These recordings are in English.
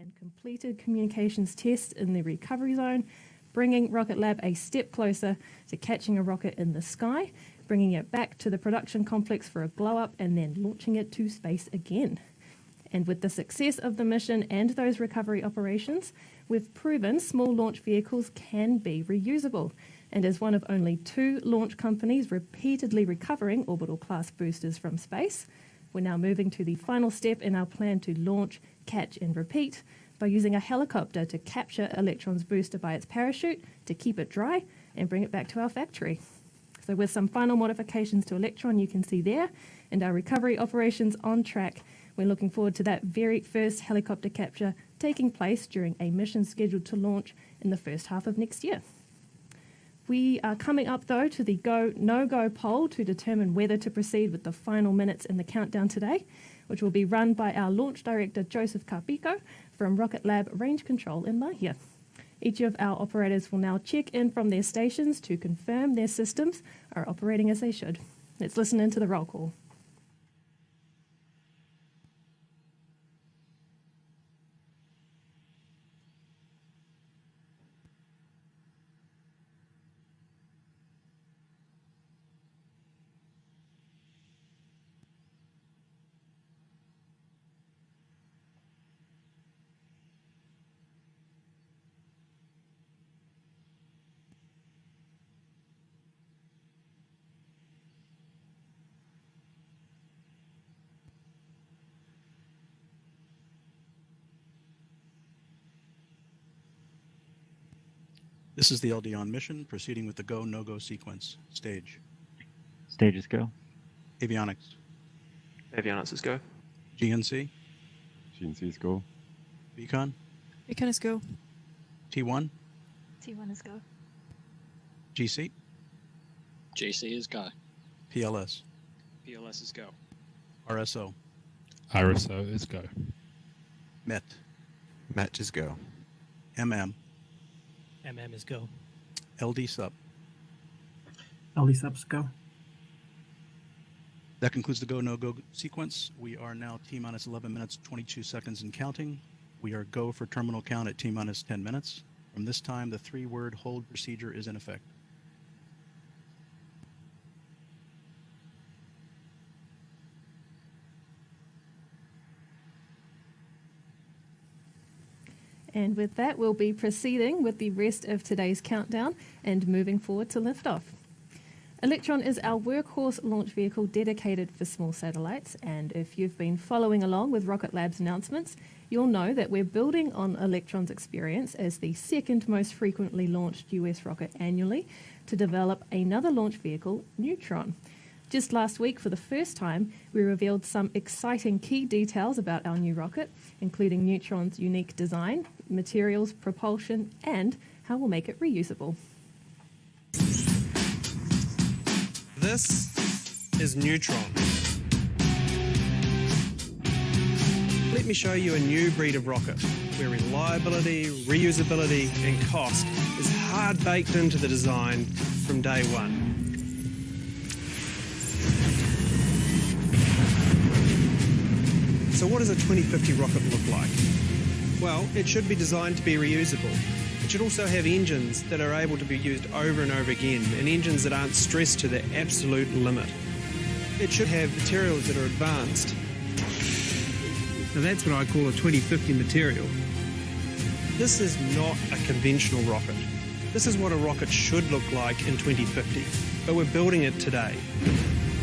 and completed communications tests in the recovery zone, bringing Rocket Lab a step closer to catching a rocket in the sky, bringing it back to the production complex for a glow-up, and then launching it to space again. And with the success of the mission and those recovery operations, we've proven small launch vehicles can be reusable. And as one of only 2 launch companies repeatedly recovering orbital class boosters from space, we're now moving to the final step in our plan to launch, catch and repeat by using a helicopter to capture Electron's booster by its parachute, to keep it dry and bring it back to our factory. So with some final modifications to Electron you can see there, and our recovery operations on track, we're looking forward to that very first helicopter capture taking place during a mission scheduled to launch in the first half of next year. We are coming up, though, to the go, no-go poll to determine whether to proceed with the final minutes in the countdown today, which will be run by our launch director, Joseph Carpico, from Rocket Lab Range Control in Mahia. Each of our operators will now check in from their stations to confirm their systems are operating as they should. Let's listen into the roll call. This is the LD on mission, proceeding with the go, no-go sequence. Stage. Stages go. Avionics. Avionics is go. GNC. GNC is go. Beacon. Beacon is go. T1. T1 is go. GC. GC is go. PLS. PLS is go. RSO. RSO is go. MET. MET is go. MM. MM is go. LD sub. LD subs go. That concludes the go, no-go sequence. We are now T-minus 11 minutes, 22 seconds and counting. We are go for terminal count at T-minus 10 minutes. From this time, the 3-word hold procedure is in effect. And with that, we'll be proceeding with the rest of today's countdown and moving forward to liftoff. Electron is our workhorse launch vehicle dedicated for small satellites, and if you've been following along with Rocket Lab's announcements, you'll know that we're building on Electron's experience as the second most frequently launched US rocket annually to develop another launch vehicle, Neutron. Just last week, for the first time, we revealed some exciting key details about our new rocket, including Neutron's unique design, materials, propulsion, and how we'll make it reusable. This is Neutron. Let me show you a new breed of rocket where reliability, reusability, and cost is hard baked into the design from day one. So what does a 2050 rocket look like? Well, it should be designed to be reusable. It should also have engines that are able to be used over and over again, and engines that aren't stressed to their absolute limit. It should have materials that are advanced. Now that's what I call a 2050 material. This is not a conventional rocket. This is what a rocket should look like in 2050, but we're building it today.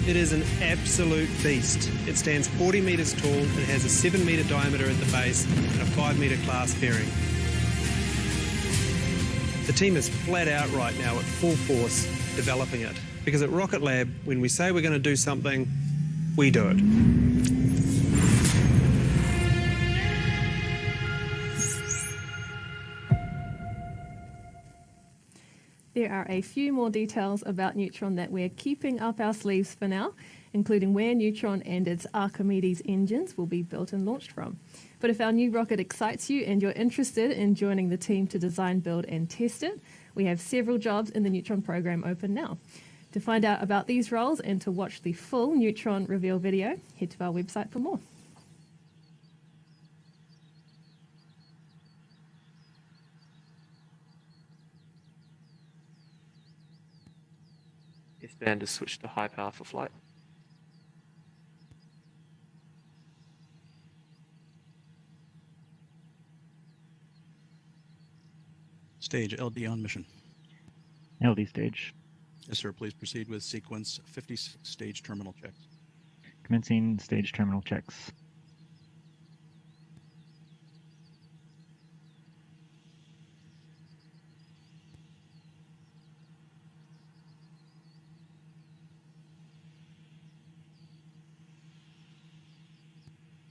It is an absolute beast. It stands 40 metres tall, it has a 7 metre diameter at the base and a 5 metre class fairing. The team is flat out right now at full force developing it, because at Rocket Lab, when we say we're going to do something, we do it. There are a few more details about Neutron that we're keeping up our sleeves for now, including where Neutron and its Archimedes engines will be built and launched from. But if our new rocket excites you and you're interested in joining the team to design, build and test it, we have several jobs in the Neutron program open now. To find out about these roles and to watch the full Neutron reveal video, head to our website for more. S-band is switched to high power for flight. Stage LD on mission. LD stage. Yes, sir. Please proceed with sequence 56 stage terminal checks. Commencing stage terminal checks.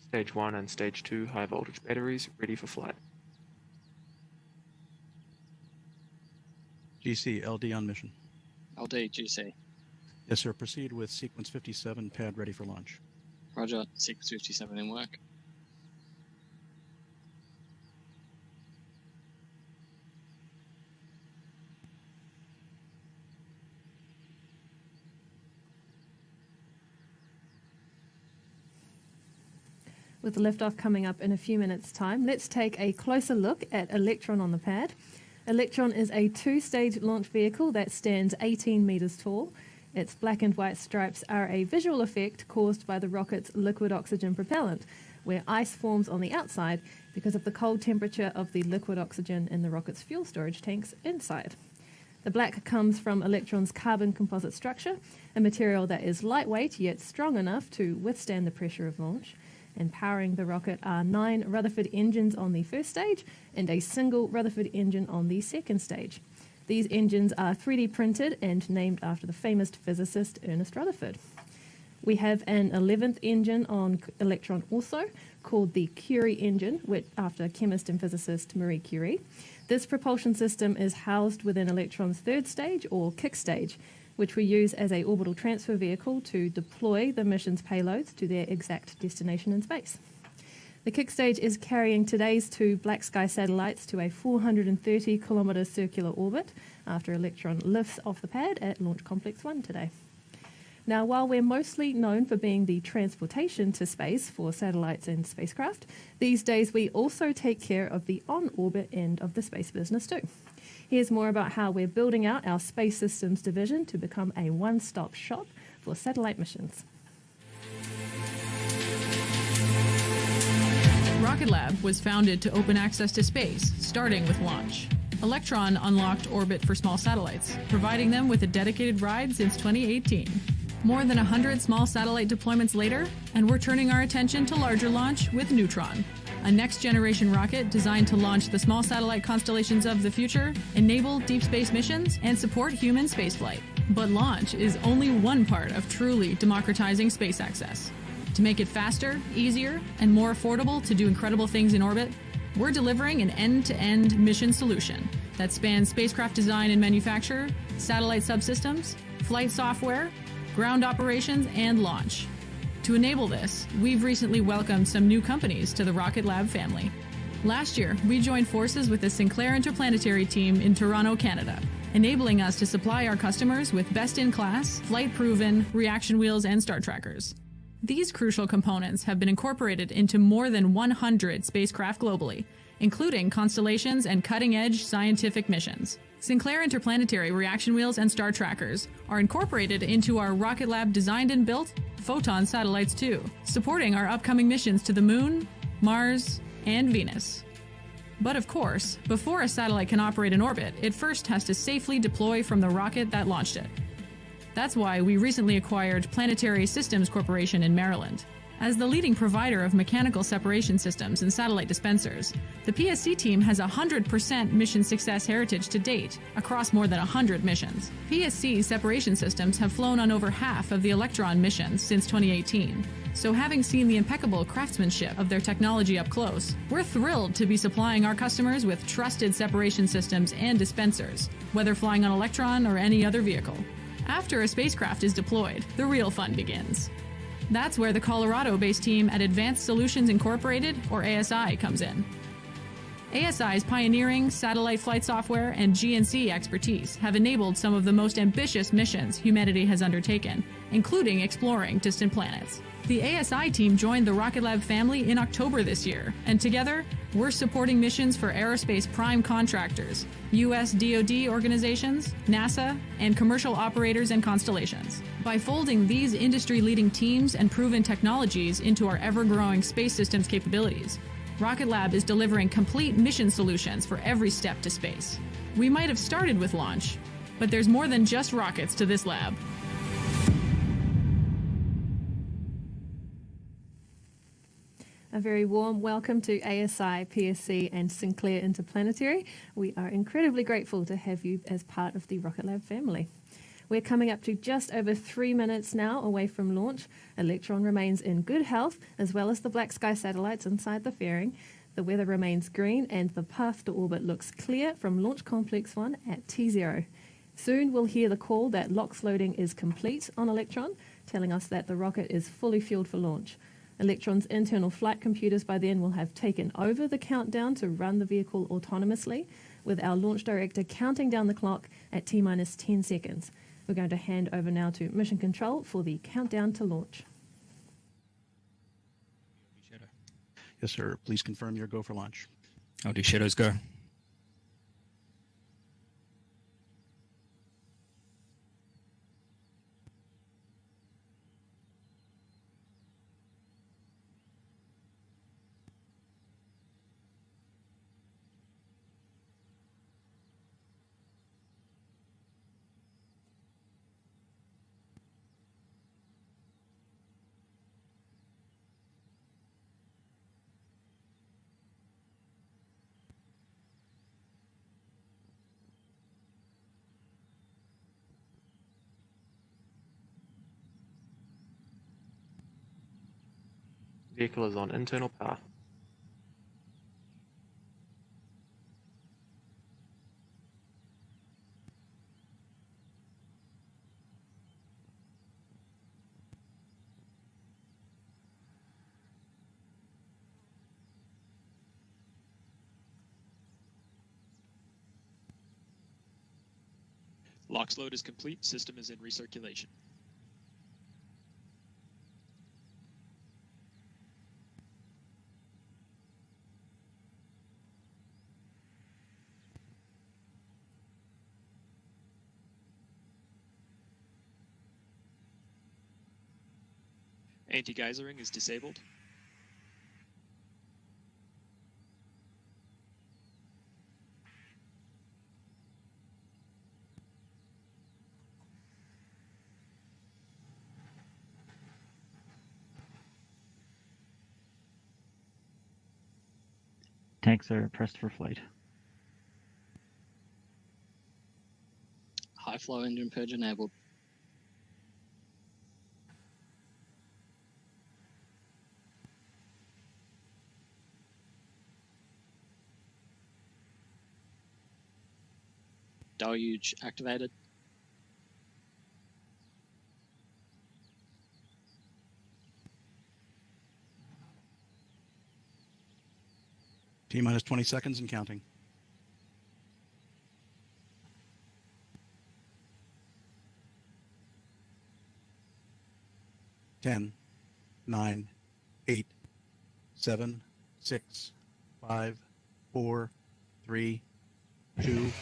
Stage 1 and Stage 2 high voltage batteries ready for flight. GC LD on mission. LD, GC. Yes, sir. Proceed with sequence 57 pad ready for launch. Roger, sequence 57 in work. With the liftoff coming up in a few minutes' time, let's take a closer look at Electron on the pad. Electron is a two-stage launch vehicle that stands 18 meters tall. Its black and white stripes are a visual effect caused by the rocket's liquid oxygen propellant, where ice forms on the outside because of the cold temperature of the liquid oxygen in the rocket's fuel storage tanks inside. The black comes from Electron's carbon composite structure, a material that is lightweight yet strong enough to withstand the pressure of launch. And powering the rocket are 9 Rutherford engines on the first stage and a single Rutherford engine on the second stage. These engines are 3D printed and named after the famous physicist Ernest Rutherford. We have an 11th engine on Electron also, called the Curie Engine, after chemist and physicist Marie Curie. This propulsion system is housed within Electron's third stage, or kick stage, which we use as a orbital transfer vehicle to deploy the mission's payloads to their exact destination in space. The kick stage is carrying today's 2 BlackSky satellites to a 430-kilometre circular orbit after Electron lifts off the pad at Launch Complex 1 today. Now, while we're mostly known for being the transportation to space for satellites and spacecraft, these days we also take care of the on-orbit end of the space business too. Here's more about how we're building out our Space Systems division to become a one-stop shop for satellite missions. Rocket Lab was founded to open access to space, starting with launch. Electron unlocked orbit for small satellites, providing them with a dedicated ride since 2018. More than 100 small satellite deployments later, and we're turning our attention to larger launch with Neutron, a next-generation rocket designed to launch the small satellite constellations of the future, enable deep space missions, and support human spaceflight. But launch is only one part of truly democratizing space access. To make it faster, easier, and more affordable to do incredible things in orbit, we're delivering an end-to-end mission solution that spans spacecraft design and manufacture, satellite subsystems, flight software, ground operations, and launch. To enable this, we've recently welcomed some new companies to the Rocket Lab family. Last year, we joined forces with the Sinclair Interplanetary team in Toronto, Canada, enabling us to supply our customers with best-in-class, flight-proven reaction wheels and star trackers. These crucial components have been incorporated into more than 100 spacecraft globally, including constellations and cutting-edge scientific missions. Sinclair Interplanetary reaction wheels and star trackers are incorporated into our Rocket Lab designed and built Photon satellites too, supporting our upcoming missions to the Moon, Mars, and Venus. But of course, before a satellite can operate in orbit, it first has to safely deploy from the rocket that launched it. That's why we recently acquired Planetary Systems Corporation in Maryland. As the leading provider of mechanical separation systems and satellite dispensers, the PSC team has 100% mission success heritage to date across more than 100 missions. PSC separation systems have flown on over half of the Electron missions since 2018. So having seen the impeccable craftsmanship of their technology up close, we're thrilled to be supplying our customers with trusted separation systems and dispensers, whether flying on Electron or any other vehicle. After a spacecraft is deployed, the real fun begins. That's where the Colorado-based team at Advanced Solutions Incorporated, or ASI, comes in. ASI's pioneering satellite flight software and GNC expertise have enabled some of the most ambitious missions humanity has undertaken, including exploring distant planets. The ASI team joined the Rocket Lab family in October this year, and together, we're supporting missions for aerospace prime contractors, U.S. DoD organizations, NASA, and commercial operators and constellations. By folding these industry-leading teams and proven technologies into our ever-growing space systems capabilities, Rocket Lab is delivering complete mission solutions for every step to space. We might have started with launch, but there's more than just rockets to this lab. A very warm welcome to ASI, PSC, and Sinclair Interplanetary. We are incredibly grateful to have you as part of the Rocket Lab family. We're coming up to just over 3 minutes now away from launch. Electron remains in good health, as well as the BlackSky satellites inside the fairing. The weather remains green, and the path to orbit looks clear from Launch Complex 1 at T0. Soon we'll hear the call that LOX loading is complete on Electron, telling us that the rocket is fully fueled for launch. Electron's internal flight computers by then will have taken over the countdown to run the vehicle autonomously, with our launch director counting down the clock at T-minus 10 seconds. We're going to hand over now to Mission Control for the countdown to launch. Yes, sir. Please confirm your go for launch. LD Shadows go. Vehicle is on internal power. LOX load is complete. System is in recirculation. Anti-geysering is disabled. Tanks are pressed for flight. High flow engine purge enabled. Deluge activated. T-minus 20 seconds and counting. 10, 9, 8, 7, 6, 5, 4, 3, 2.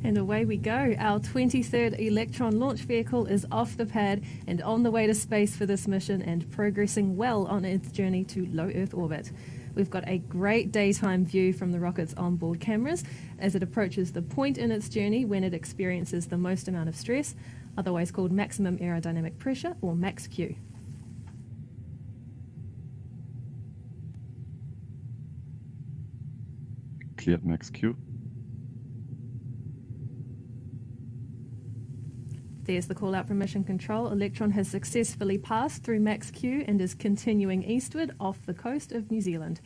And away we go. Our 23rd Electron launch vehicle is off the pad and on the way to space for this mission and progressing well on its journey to low Earth orbit. We've got a great daytime view from the rocket's onboard cameras as it approaches the point in its journey when it experiences the most amount of stress, otherwise called maximum aerodynamic pressure, or max Q. Cleared max Q. There's the call out from Mission Control. Electron has successfully passed through max Q and is continuing eastward off the coast of New Zealand.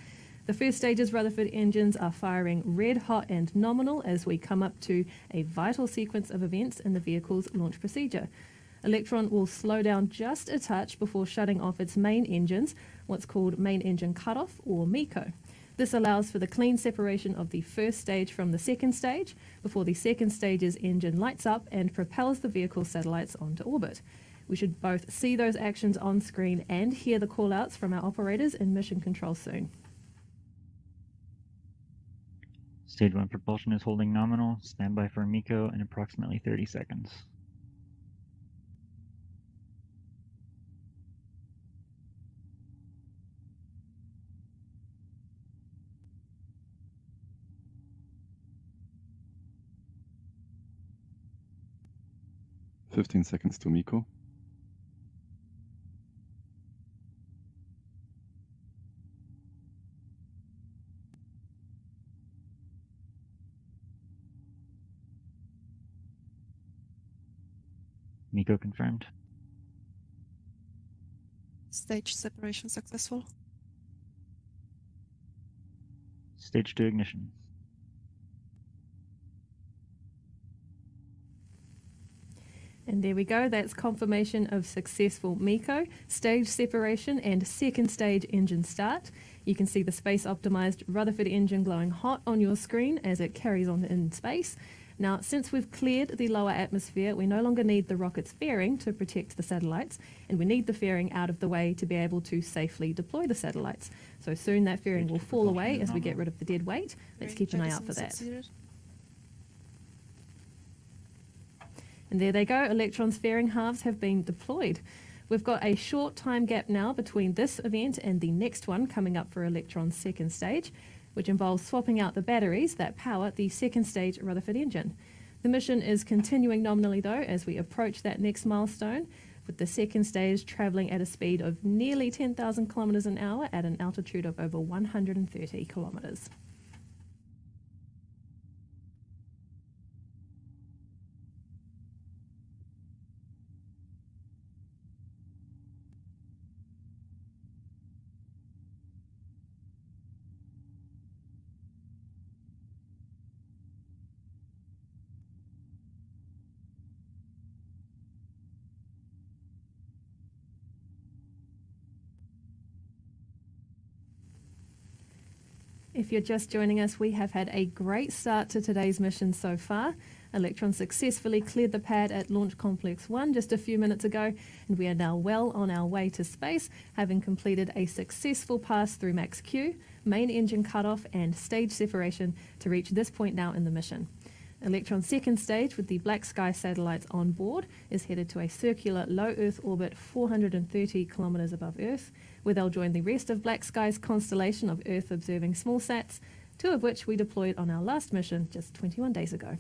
The first stage's Rutherford engines are firing red hot and nominal as we come up to a vital sequence of events in the vehicle's launch procedure. Electron will slow down just a touch before shutting off its main engines, what's called main engine cutoff, or MECO. This allows for the clean separation of the first stage from the second stage before the second stage's engine lights up and propels the vehicle's satellites onto orbit. We should both see those actions on screen and hear the call-outs from our operators in Mission Control soon. Stage 1 propulsion is holding nominal. Standby for MECO in approximately 30 seconds. "15 seconds to MECO. MECO confirmed. Stage separation successful. Stage 2 ignition. And there we go, that's confirmation of successful MECO, stage separation and second stage engine start. You can see the space optimized Rutherford engine glowing hot on your screen as it carries on in space. Now, since we've cleared the lower atmosphere, we no longer need the rocket's fairing to protect the satellites, and we need the fairing out of the way to be able to safely deploy the satellites. So soon that fairing will fall away as we get rid of the dead weight. Let's keep an eye out for that. And there they go, Electron's fairing halves have been deployed. We've got a short time gap now between this event and the next one coming up for Electron's second stage, which involves swapping out the batteries that power the second stage Rutherford engine. The mission is continuing nominally though as we approach that next milestone, with the second stage travelling at a speed of nearly 10,000 kilometres an hour at an altitude of over 130 kilometres. If you're just joining us, we have had a great start to today's mission so far. Electron successfully cleared the pad at Launch Complex 1 just a few minutes ago, and we are now well on our way to space, having completed a successful pass through max Q, main engine cutoff, and stage separation to reach this point now in the mission. Electron's second stage, with the BlackSky satellites on board, is headed to a circular low Earth orbit 430 kilometres above Earth, where they'll join the rest of BlackSky's constellation of Earth-observing smallsats, 2 of which we deployed on our last mission just 21 days ago.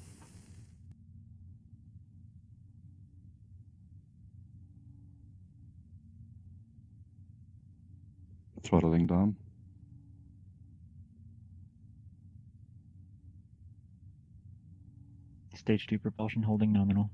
Throttling down. Stage 2 propulsion holding nominal.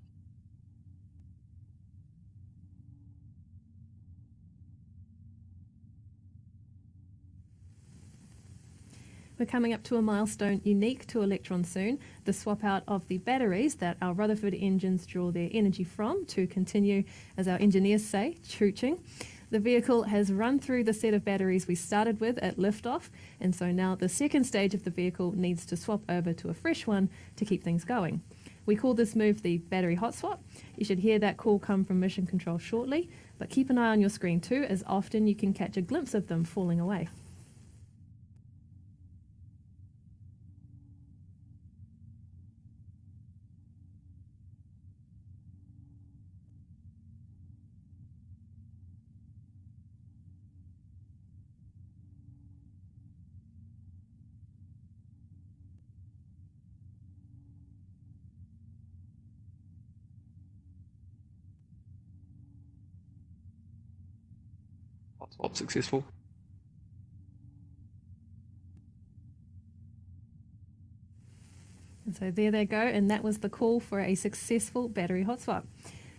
We're coming up to a milestone unique to Electron soon, the swap out of the batteries that our Rutherford engines draw their energy from to continue, as our engineers say, chooching. The vehicle has run through the set of batteries we started with at liftoff, and so now the second stage of the vehicle needs to swap over to a fresh one to keep things going. We call this move the battery hot swap. You should hear that call come from Mission Control shortly, but keep an eye on your screen too, as often you can catch a glimpse of them falling away. Hot swap successful. And so there they go, and that was the call for a successful battery hot swap.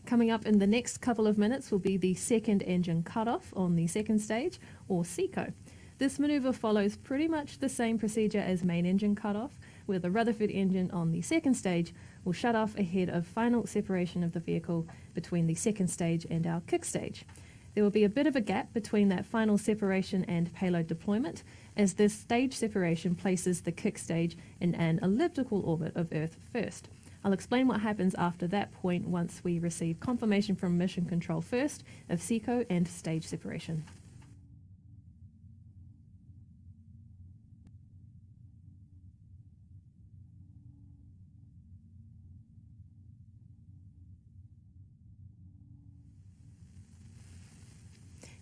Coming up in the next couple of minutes will be the second engine cutoff on the second stage, or SECO. This manoeuvre follows pretty much the same procedure as main engine cutoff, where the Rutherford engine on the second stage will shut off ahead of final separation of the vehicle between the second stage and our kick stage. There will be a bit of a gap between that final separation and payload deployment, as this stage separation places the kick stage in an elliptical orbit of Earth first. I'll explain what happens after that point once we receive confirmation from Mission Control first of SECO and stage separation.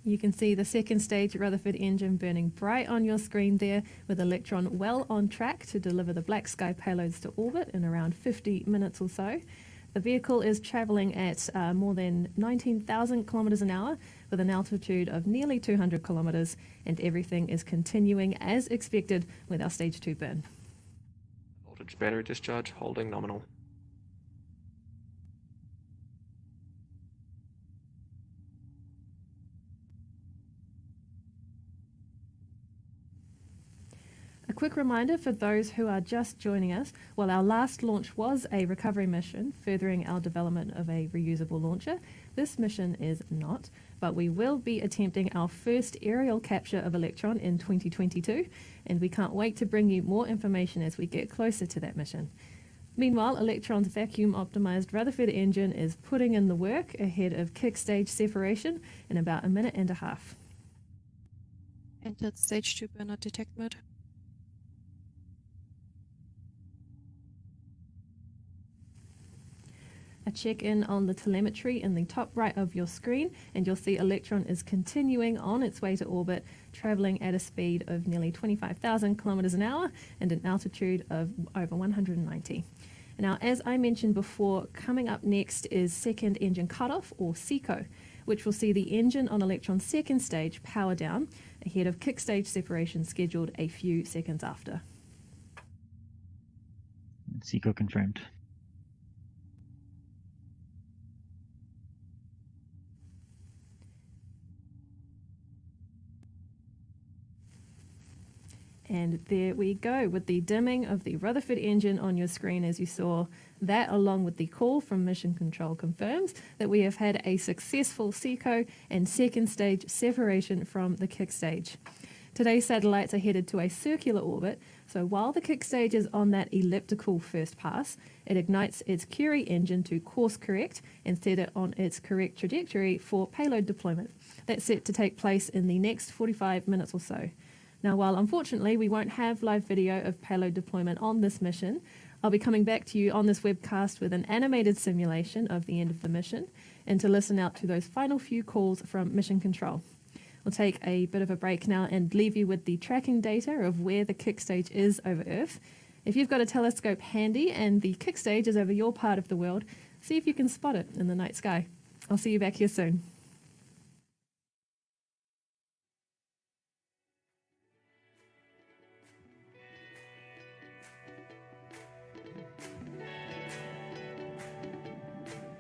You can see the second stage Rutherford engine burning bright on your screen there, with Electron well on track to deliver the BlackSky payloads to orbit in around 50 minutes or so. The vehicle is travelling at more than 19,000 kilometres an hour with an altitude of nearly 200 kilometres, and everything is continuing as expected with our stage 2 burn. Voltage battery discharge holding nominal. A quick reminder for those who are just joining us, while our last launch was a recovery mission furthering our development of a reusable launcher, this mission is not, but we will be attempting our first aerial capture of Electron in 2022, and we can't wait to bring you more information as we get closer to that mission. Meanwhile, Electron's vacuum-optimized Rutherford engine is putting in the work ahead of kick stage separation in about a minute and a half. Entered stage 2 burner detect mode. A check-in on the telemetry in the top right of your screen, and you'll see Electron is continuing on its way to orbit, travelling at a speed of nearly 25,000 kilometres an hour and an altitude of over 190. Now, as I mentioned before, coming up next is second engine cutoff, or SECO, which will see the engine on Electron's second stage power down ahead of kick stage separation scheduled a few seconds after. SECO confirmed. And there we go, with the dimming of the Rutherford engine on your screen as you saw. That, along with the call from Mission Control, confirms that we have had a successful SECO and second stage separation from the kick stage. Today's satellites are headed to a circular orbit, so while the kick stage is on that elliptical first pass, it ignites its Curie engine to course correct and set it on its correct trajectory for payload deployment. That's set to take place in the next 45 minutes or so. Now, while unfortunately we won't have live video of payload deployment on this mission, I'll be coming back to you on this webcast with an animated simulation of the end of the mission and to listen out to those final few calls from Mission Control. We'll take a bit of a break now and leave you with the tracking data of where the kick stage is over Earth. If you've got a telescope handy and the kick stage is over your part of the world, see if you can spot it in the night sky. I'll see you back here soon.